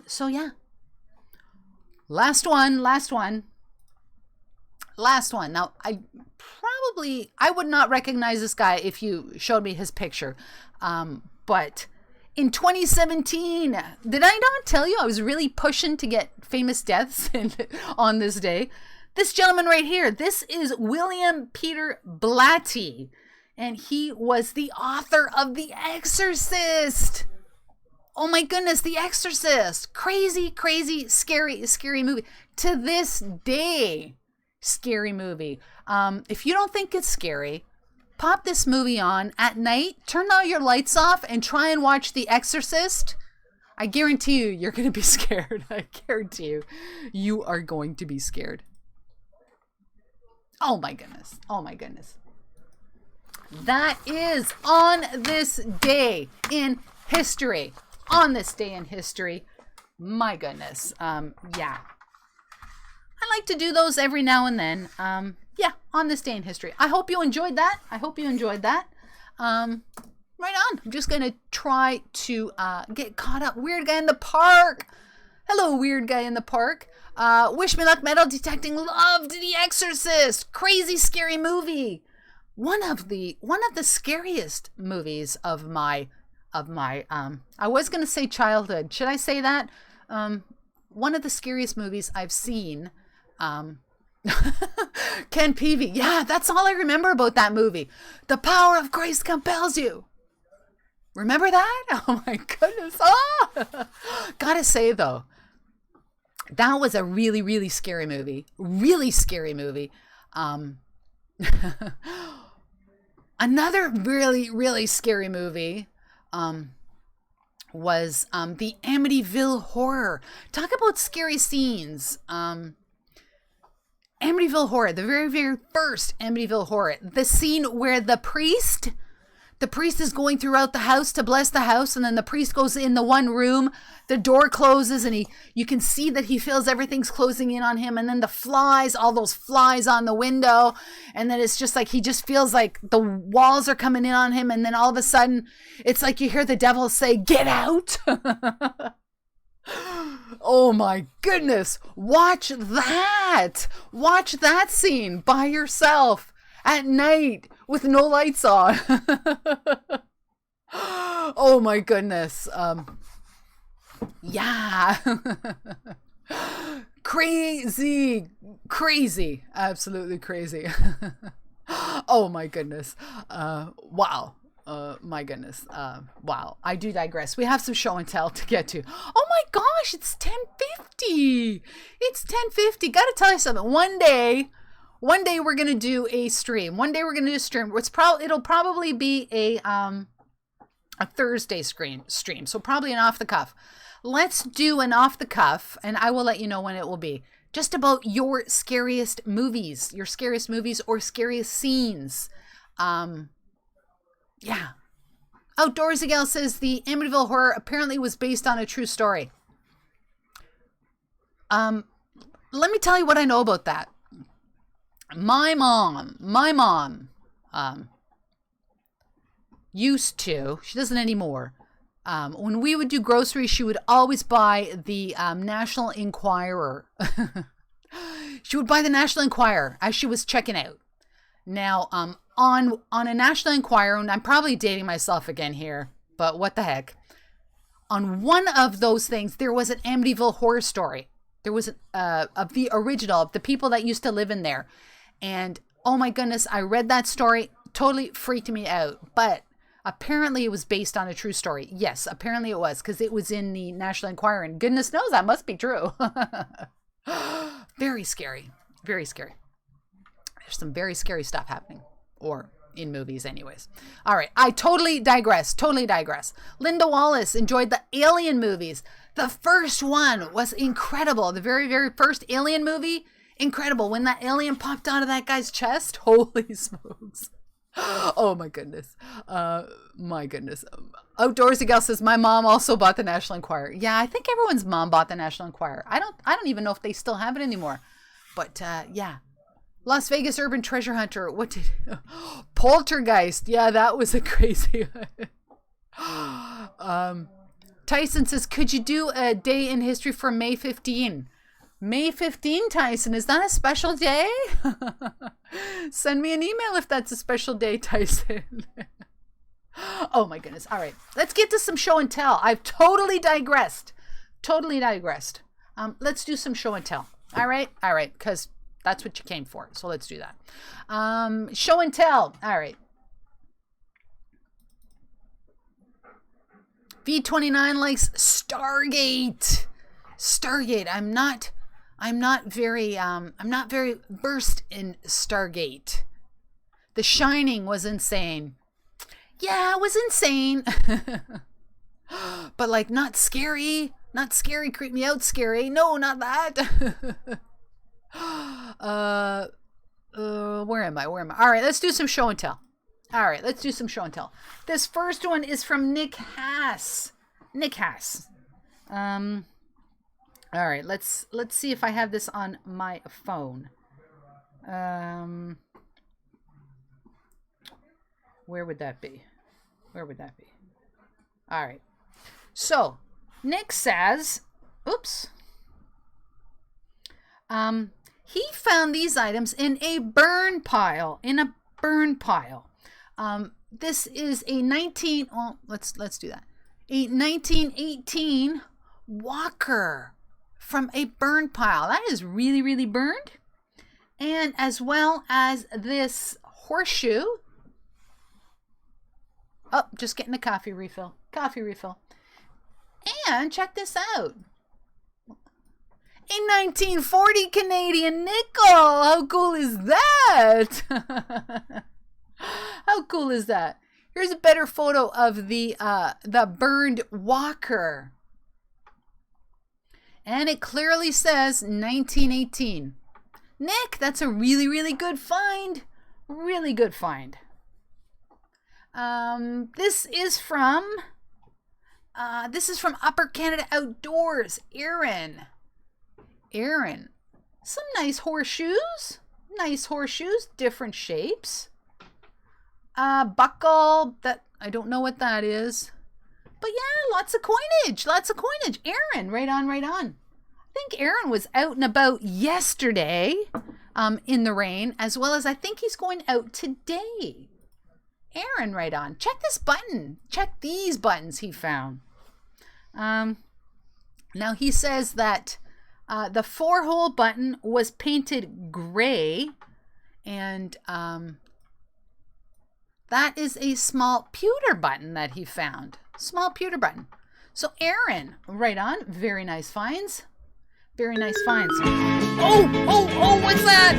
Speaker 1: So yeah. Last one. Now, I would not recognize this guy if you showed me his picture. But in 2017, did I not tell you I was really pushing to get famous deaths on this day? This gentleman right here, this is William Peter Blatty, and he was the author of The Exorcist. Oh my goodness, The Exorcist. Crazy, scary movie. To this day, scary movie. If you don't think it's scary, pop this movie on at night, turn all your lights off, and try and watch The Exorcist. I guarantee you're going to be scared. I guarantee you are going to be scared. Oh my goodness. That is on this day in history. My goodness. Yeah. I like to do those every now and then. On this day in history. I hope you enjoyed that. Right on. I'm just going to try to get caught up. Weird guy in the park. Hello, weird guy in the park. Wish me luck, metal detecting. Loved The Exorcist. Crazy scary movie. One of the scariest movies of my I was going to say childhood. Should I say that? One of the scariest movies I've seen. Ken Peavy. Yeah, that's all I remember about that movie. The power of Christ compels you. Remember that? Oh my goodness. Oh! Gotta say though, that was a really, really scary movie. Another really, really scary movie was the Amityville Horror. Talk about scary scenes. Amityville Horror, the very, very first Amityville Horror. The scene where the priest the priest is going throughout the house to bless the house, and then the priest goes in the one room, the door closes, and you can see that he feels everything's closing in on him, and then the flies, all those flies on the window, and then it's just like he just feels like the walls are coming in on him, and then all of a sudden it's like you hear the devil say, "Get out." Oh my goodness, watch that scene by yourself at night with no lights on. Oh my goodness. Yeah. Crazy, absolutely crazy. Oh my goodness. Wow. My goodness. Wow. I do digress. We have some show and tell to get to. Oh my gosh, it's 10:50. It's 10:50. Gotta tell you something. One day we're gonna do a stream. It'll probably be a Thursday stream. So probably an off the cuff. Let's do an off the cuff, and I will let you know when it will be. Just about your scariest movies or scariest scenes. Yeah. Outdoorsy Gal says the Amityville Horror apparently was based on a true story. Let me tell you what I know about that. My mom used to, she doesn't anymore. When we would do groceries, she would always buy the National Enquirer. She would buy the National Enquirer as she was checking out. Now, on a National Enquirer, and I'm probably dating myself again here, but what the heck. On one of those things, there was an Amityville Horror story. There was of the original, of the people that used to live in there. And oh my goodness, I read that story, totally freaked me out. But apparently it was based on a true story. Yes, apparently it was, because it was in the National Enquirer, and goodness knows that must be true. Very scary. Very scary. There's some very scary stuff happening. Or in movies anyways. All right. I totally digress. Linda Wallace enjoyed the Alien movies. The first one was incredible. The very, very first Alien movie, incredible. When that alien popped out of that guy's chest, holy smokes. Oh my goodness. Outdoorsy Gal says, my mom also bought the National Enquirer. Yeah, I think everyone's mom bought the National Enquirer. I don't even know if they still have it anymore. But yeah. Las Vegas Urban Treasure Hunter. What did Poltergeist? Yeah, that was a crazy. Tyson says, could you do a day in history for May 15? May 15, Tyson, is that a special day? Send me an email if that's a special day, Tyson. Oh my goodness. All right, let's get to some show and tell. I've totally digressed. Let's do some show and tell. All right, because that's what you came for. So let's do that. Show and tell. All right. V29 likes Stargate. I'm not very versed in Stargate. The Shining was insane. Yeah, it was insane. But like not scary, creep me out scary. No, not that. Where am I? All right, let's do some show and tell. This first one is from Nick Hass. All right, let's see if I have this on my phone. Where would that be? All right. So, Nick says, oops. He found these items in a burn pile. This is a 1918 walker from a burn pile. That is really, really burned. And as well as this horseshoe. Oh, just getting a coffee refill. And check this out. A 1940 Canadian nickel. How cool is that? How cool is that? Here's a better photo of the burned walker. And it clearly says 1918. Nick, that's a really, really good find. This is from Upper Canada Outdoors. Aaron. Some nice horseshoes. Different shapes. Buckle. That I don't know what that is. But yeah, lots of coinage. Aaron, right on. I think Aaron was out and about yesterday in the rain, as well as I think he's going out today. Aaron, right on. Check this button. Check these buttons he found. Now he says that the 4-hole button was painted gray, and that is a small pewter button that he found. So Aaron, right on. Very nice finds. Oh, what's that?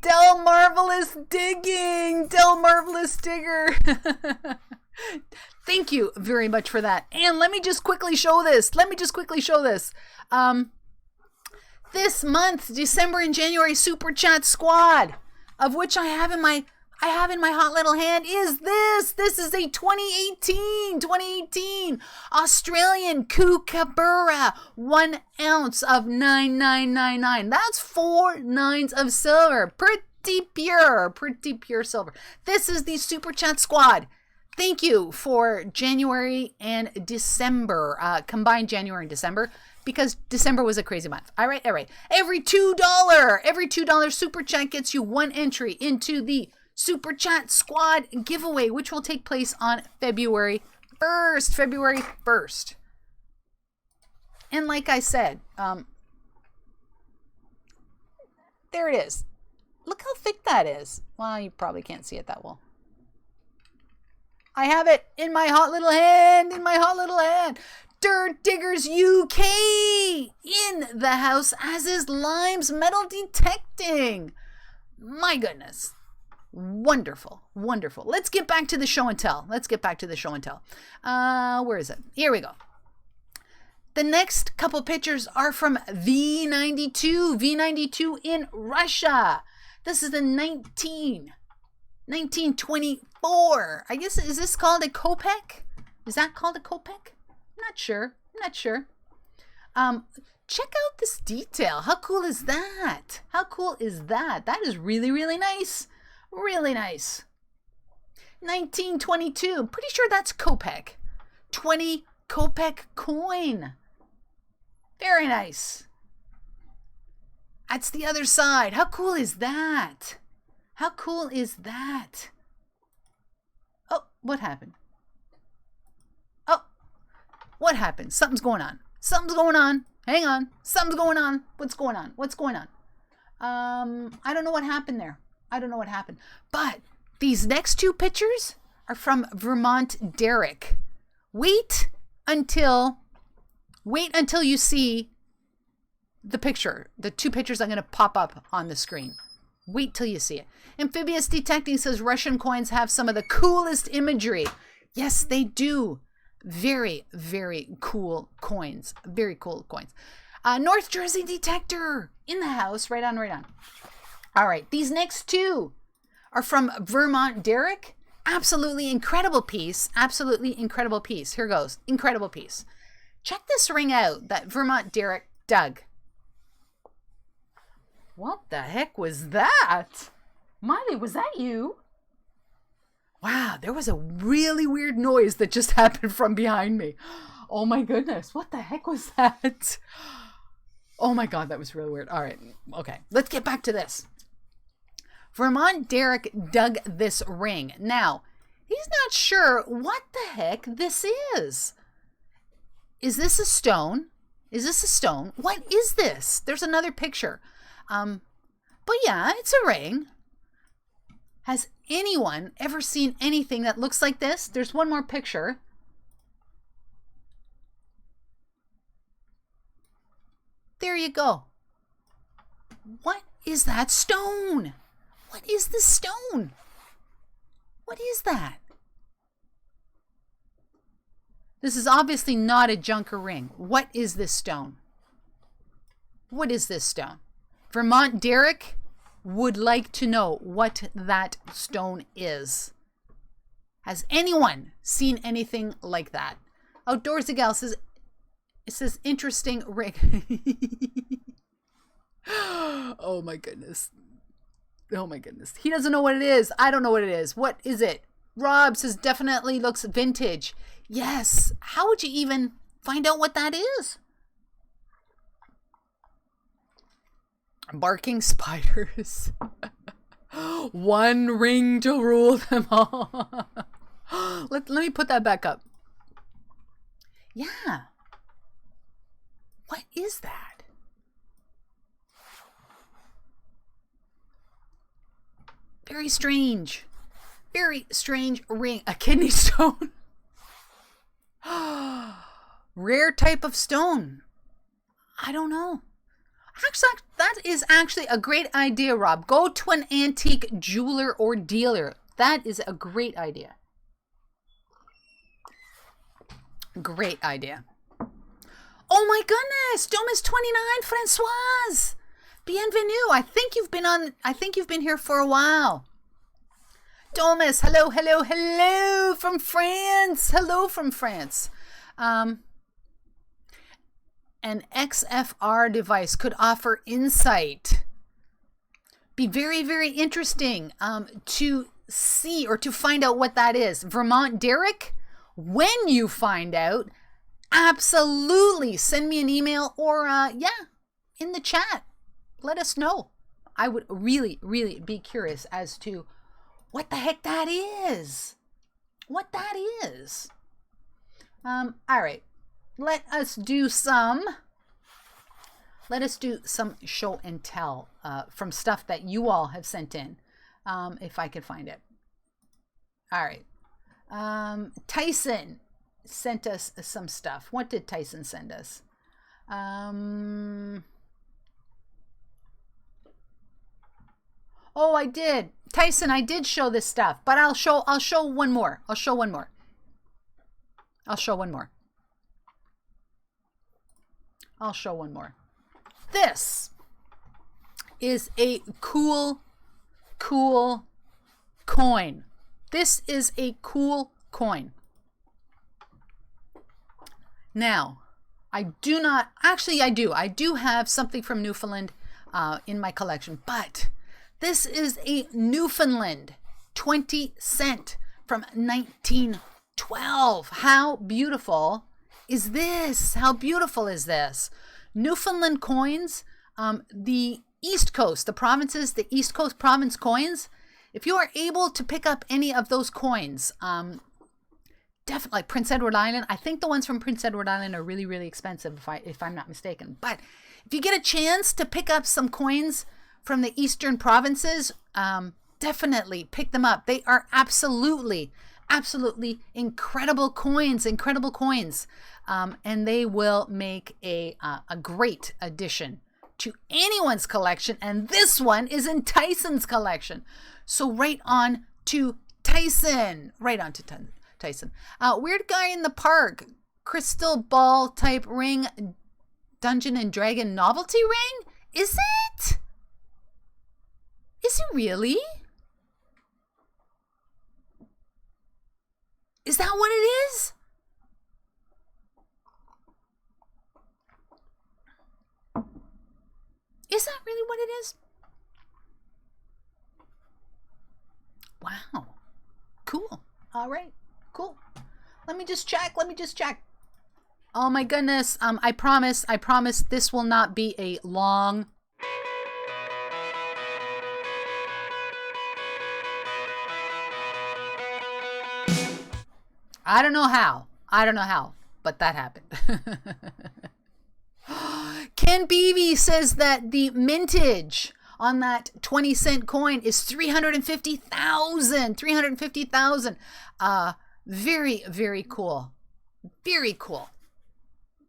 Speaker 1: Del Marvelous Digger. Thank you very much for that. And let me just quickly show this. This month, December and January Super Chat Squad, of which I have in my hot little hand, is this. This is a 2018 Australian Kookaburra, 1 ounce of 9999. That's 4 nines of silver. Pretty pure silver. This is the Super Chat Squad. Thank you for January and December, combined January and December, because December was a crazy month. All right. Every $2 Super Chat gets you 1 entry into the Super Chat Squad giveaway, which will take place on February 1st. And like I said, there it is. Look how thick that is. Well, you probably can't see it that well. I have it in my hot little hand. Dirt Diggers UK in the house, as is Lime's Metal Detecting. My goodness. Wonderful. Let's get back to the show and tell. Where is it? Here we go. The next couple pictures are from V92 in Russia. This is the 1924. I guess, is this called a kopeck? Is that called a kopeck? I'm not sure. Check out this detail. How cool is that? That is really, really nice. 1922. Pretty sure that's kopeck. 20 kopeck coin. Very nice. That's the other side. How cool is that? Oh, what happened? Something's going on. Hang on. Something's going on. What's going on? I don't know what happened there. But these next 2 pictures are from Vermont Derek. Wait until you see the picture. The 2 pictures I'm going to pop up on the screen. Wait till you see it. Amphibious Detecting says Russian coins have some of the coolest imagery. Yes, they do. Very, very cool coins. North Jersey Detector in the house. Right on. All right. These next 2 are from Vermont Derek. Absolutely incredible piece. Here goes. Incredible piece. Check this ring out that Vermont Derek dug. What the heck was that? Miley, was that you? Wow, there was a really weird noise that just happened from behind me. Oh my goodness, what the heck was that? Oh my God, that was really weird. All right, okay, let's get back to this. Vermont Derek dug this ring. Now, he's not sure what the heck this is. Is this a stone? What is this? There's another picture. But yeah, it's a ring. Has anyone ever seen anything that looks like this? There's one more picture. There you go. What is that stone? What is the stone? What is that? This is obviously not a junker ring. What is this stone? What is this stone? Vermont Derek would like to know what that stone is. Has anyone seen anything like that? Outdoorsy Gal says, it says interesting ring. Oh my goodness. Oh my goodness. He doesn't know what it is. I don't know what it is. What is it? Rob says definitely looks vintage. Yes. How would you even find out what that is? Barking spiders. One ring to rule them all. Let me put that back up. Yeah. What is that? Very strange. Very strange ring. A kidney stone. Rare type of stone. I don't know. Actually, that is actually a great idea, Rob. Go to an antique jeweler or dealer. That is a great idea. Great idea. Oh my goodness, Domus 29, Francoise. Bienvenue. I think you've been here for a while. Domus, hello, hello, hello from France. Hello from France. An XFR device could offer insight. Be very, very interesting to see or to find out what that is. Vermont Derek, when you find out, absolutely send me an email or, in the chat. Let us know. I would really, really be curious as to what the heck that is. What that is. All right. Let us do some show and tell from stuff that you all have sent in, if I can find it. All right. Tyson sent us some stuff. What did Tyson send us? Oh, I did. Tyson, I did show this stuff, but I'll show one more. I'll show one more. This is a cool coin. This is a cool coin. Now, I do have something from Newfoundland in my collection, but this is a Newfoundland 20 cent from 1912. How beautiful is this? How beautiful is this? Newfoundland coins, the East Coast, the East Coast province coins, if you are able to pick up any of those coins, definitely like Prince Edward Island. I think the ones from Prince Edward Island are really, really expensive if I'm not mistaken. But if you get a chance to pick up some coins from the eastern provinces, definitely pick them up. They are absolutely incredible coins, and they will make a great addition to anyone's collection. And this one is in Tyson's collection. So right on to Tyson. Weird guy in the park. Crystal ball type ring. Dungeon and Dragon novelty ring? Is it? Is it really? Is that what it is? Is that really what it is? Wow. Cool. All right. Cool. Let me just check. Oh my goodness. I promise this will not be a long. I don't know how, but that happened. Ken Beebe says that the mintage on that 20 cent coin is 350,000. Very, very cool. Very cool.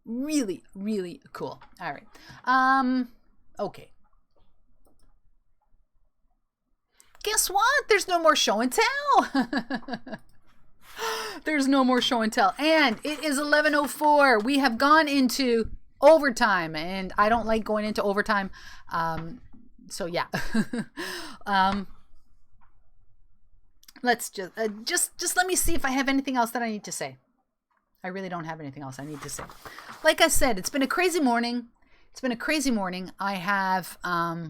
Speaker 1: Really, really cool. All right. Okay. Guess what? There's no more show and tell. There's no more show and tell. And it is 11:04. We have gone into overtime, and I don't like going into overtime. So yeah. Let's just let me see if I have anything else that I need to say. I really don't have anything else I need to say. Like I said, it's been a crazy morning. I have I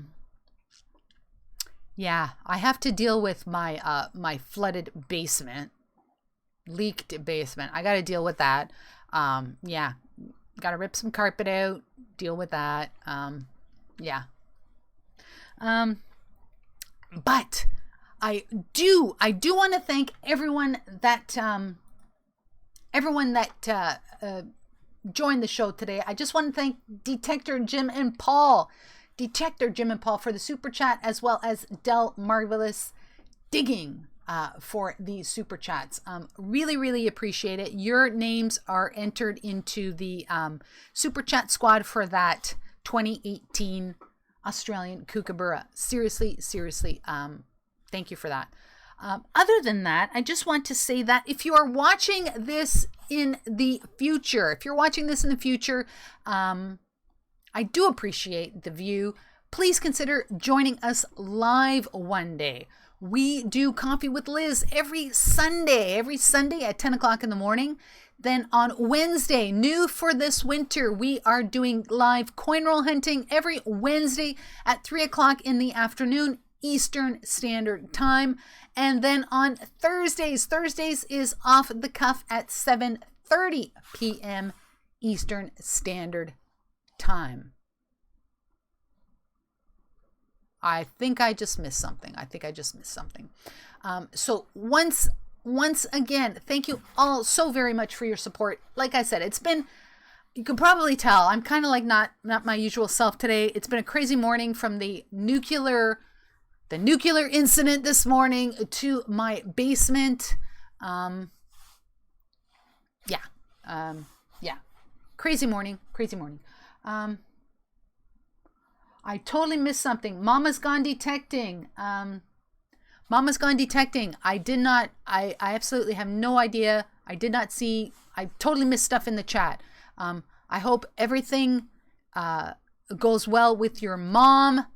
Speaker 1: have to deal with my my flooded basement, leaked basement. I got to deal with that. Got to rip some carpet out, deal with that. But I do want to thank everyone that joined the show today. I just want to thank Detector Jim and Paul for the super chat, as well as Del Marvelous Digging for the super chats. Really appreciate it. Your names are entered into the super chat squad for that 2018 Australian Kookaburra. Seriously, thank you for that. Other than that, I just want to say that if you are watching this in the future, I do appreciate the view. Please consider joining us live one day. We do Coffee with Liz every Sunday at 10 o'clock in the morning. Then on Wednesday, new for this winter, we are doing live coin roll hunting every Wednesday at 3 o'clock in the afternoon, Eastern Standard Time. And then on Thursdays is off the cuff at 7:30 p.m. Eastern Standard Time. I think I just missed something. So once again, thank you all so very much for your support. Like I said, it's been, you can probably tell, I'm kind of like not my usual self today. It's been a crazy morning, from the nuclear incident this morning to my basement. Crazy morning. I totally missed something. Mama's gone detecting. I absolutely have no idea. I did not see. I totally missed stuff in the chat. I hope everything goes well with your mom.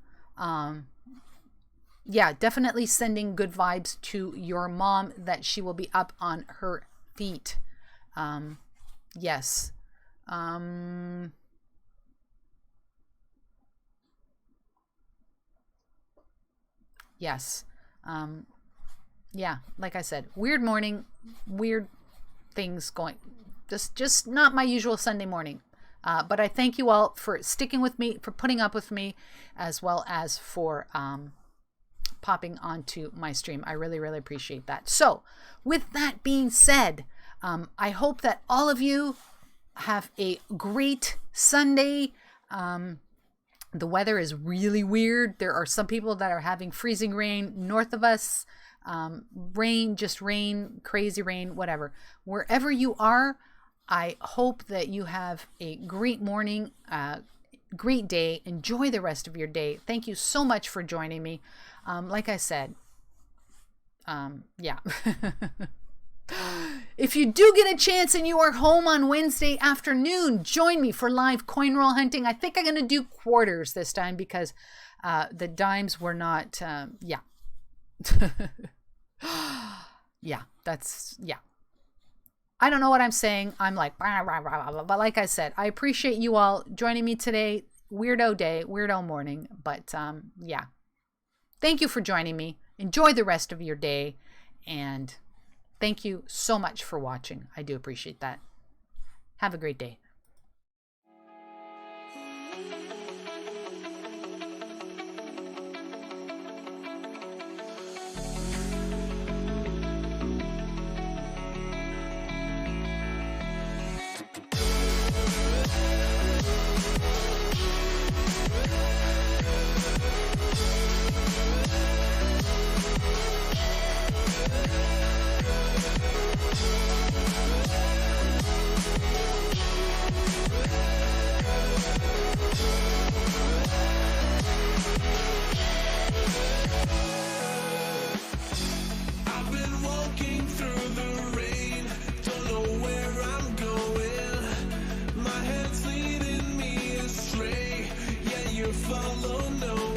Speaker 1: Definitely sending good vibes to your mom, that she will be up on her feet. Yes. Yes. Like I said, weird morning, weird things going, just not my usual Sunday morning. But I thank you all for sticking with me, for putting up with me, as well as for popping onto my stream. I really appreciate that. So with that being said, I hope that all of you have a great Sunday. The weather is really weird. There are some people that are having freezing rain north of us. Rain, crazy rain, whatever. Wherever you are, I hope that you have a great morning, great day. Enjoy the rest of your day. Thank you so much for joining me. Like I said, if you do get a chance and you are home on Wednesday afternoon, join me for live coin roll hunting. I think I'm going to do quarters this time, because the dimes were not, I don't know what I'm saying. I'm like, but like I said, I appreciate you all joining me today. Weirdo day, weirdo morning, but thank you for joining me. Enjoy the rest of your day, and thank you so much for watching. I do appreciate that. Have a great day.
Speaker 2: or follow, no